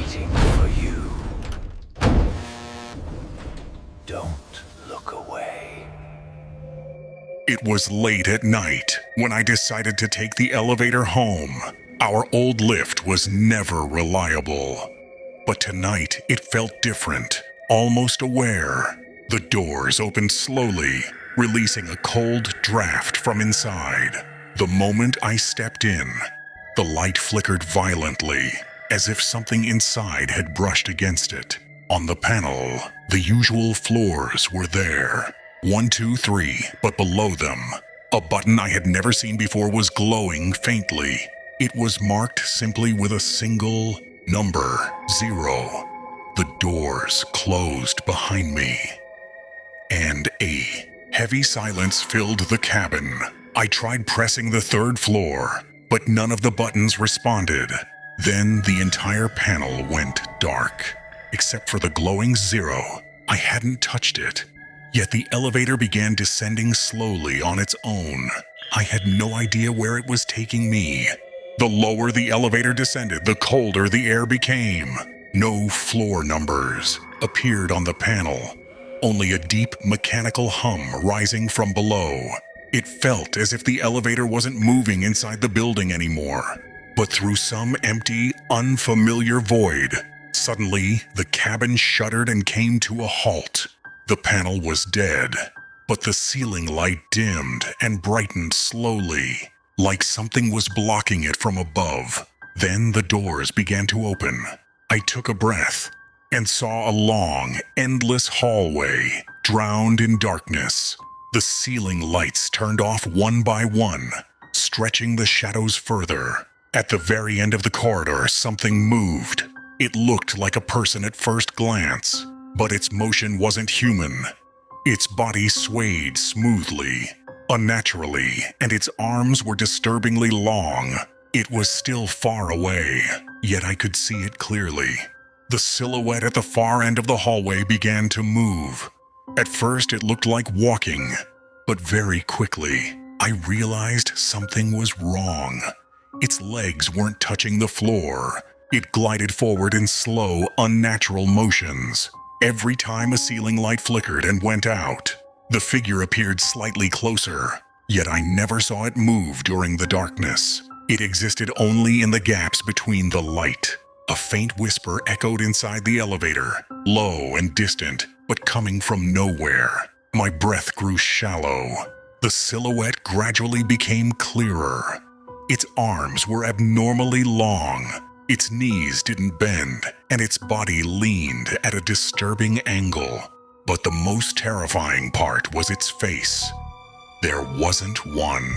waiting for you. Don't look away. It was late at night when I decided to take the elevator home. Our old lift was never reliable. But tonight it felt different, almost aware. The doors opened slowly, releasing a cold draft from inside. The moment I stepped in, the light flickered violently, as if something inside had brushed against it. On the panel, the usual floors were there. 1, 2, 3, but below them, a button I had never seen before was glowing faintly. It was marked simply with a single number, 0. The doors closed behind me, and a heavy silence filled the cabin. I tried pressing the 3rd floor, but none of the buttons responded. Then the entire panel went dark, except for the glowing 0. I hadn't touched it. Yet the elevator began descending slowly on its own. I had no idea where it was taking me. The lower the elevator descended, the colder the air became. No floor numbers appeared on the panel, only a deep mechanical hum rising from below. It felt as if the elevator wasn't moving inside the building anymore, but through some empty, unfamiliar void. Suddenly, the cabin shuddered and came to a halt. The panel was dead, but the ceiling light dimmed and brightened slowly, like something was blocking it from above. Then the doors began to open. I took a breath and saw a long, endless hallway, drowned in darkness. The ceiling lights turned off one by one, stretching the shadows further. At the very end of the corridor, something moved. It looked like a person at first glance, but its motion wasn't human. Its body swayed smoothly, unnaturally, and its arms were disturbingly long. It was still far away, yet I could see it clearly. The silhouette at the far end of the hallway began to move. At first it looked like walking, but very quickly I realized something was wrong. Its legs weren't touching the floor. It glided forward in slow, unnatural motions. Every time a ceiling light flickered and went out, the figure appeared slightly closer, yet I never saw it move during the darkness. It existed only in the gaps between the light. A faint whisper echoed inside the elevator, low and distant, but coming from nowhere. My breath grew shallow. The silhouette gradually became clearer. Its arms were abnormally long. Its knees didn't bend, and its body leaned at a disturbing angle. But the most terrifying part was its face. There wasn't one.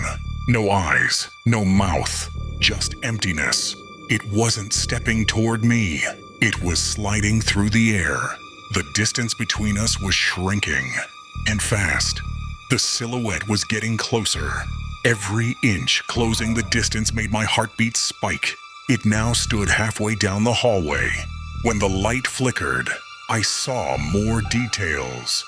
No eyes, no mouth, just emptiness. It wasn't stepping toward me. It was sliding through the air. The distance between us was shrinking, and fast. The silhouette was getting closer. Every inch closing the distance made my heartbeat spike. It now stood halfway down the hallway. When the light flickered, I saw more details.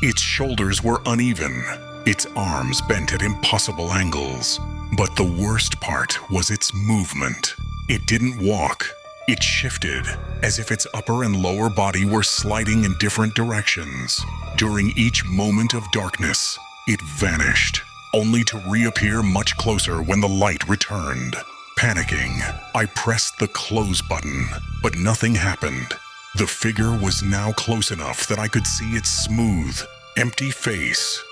Its shoulders were uneven, its arms bent at impossible angles. But the worst part was its movement. It didn't walk. It shifted, as if its upper and lower body were sliding in different directions. During each moment of darkness, it vanished, only to reappear much closer when the light returned. Panicking, I pressed the close button, but nothing happened. The figure was now close enough that I could see its smooth, empty face.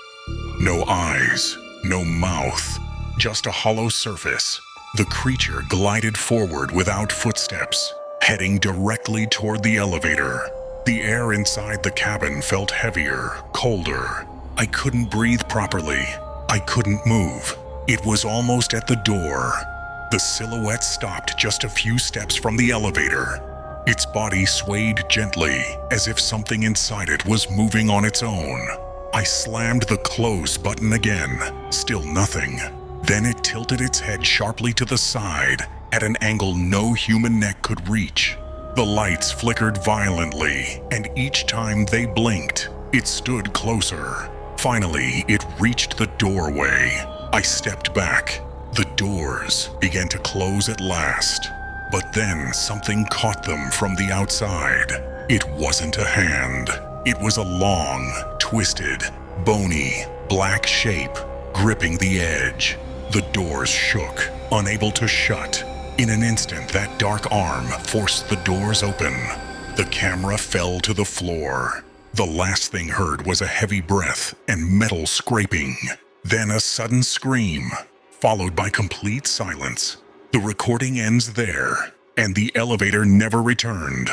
No eyes, no mouth, just a hollow surface. The creature glided forward without footsteps, heading directly toward the elevator. The air inside the cabin felt heavier, colder. I couldn't breathe properly. I couldn't move. It was almost at the door. The silhouette stopped just a few steps from the elevator. Its body swayed gently, as if something inside it was moving on its own. I slammed the close button again, still nothing. Then it tilted its head sharply to the side, at an angle no human neck could reach. The lights flickered violently, and each time they blinked, it stood closer. Finally, it reached the doorway. I stepped back. The doors began to close at last. But then something caught them from the outside. It wasn't a hand. It was a long, twisted, bony, black shape gripping the edge. The doors shook, unable to shut. In an instant, that dark arm forced the doors open. The camera fell to the floor. The last thing heard was a heavy breath and metal scraping. Then a sudden scream, followed by complete silence. The recording ends there, and the elevator never returned.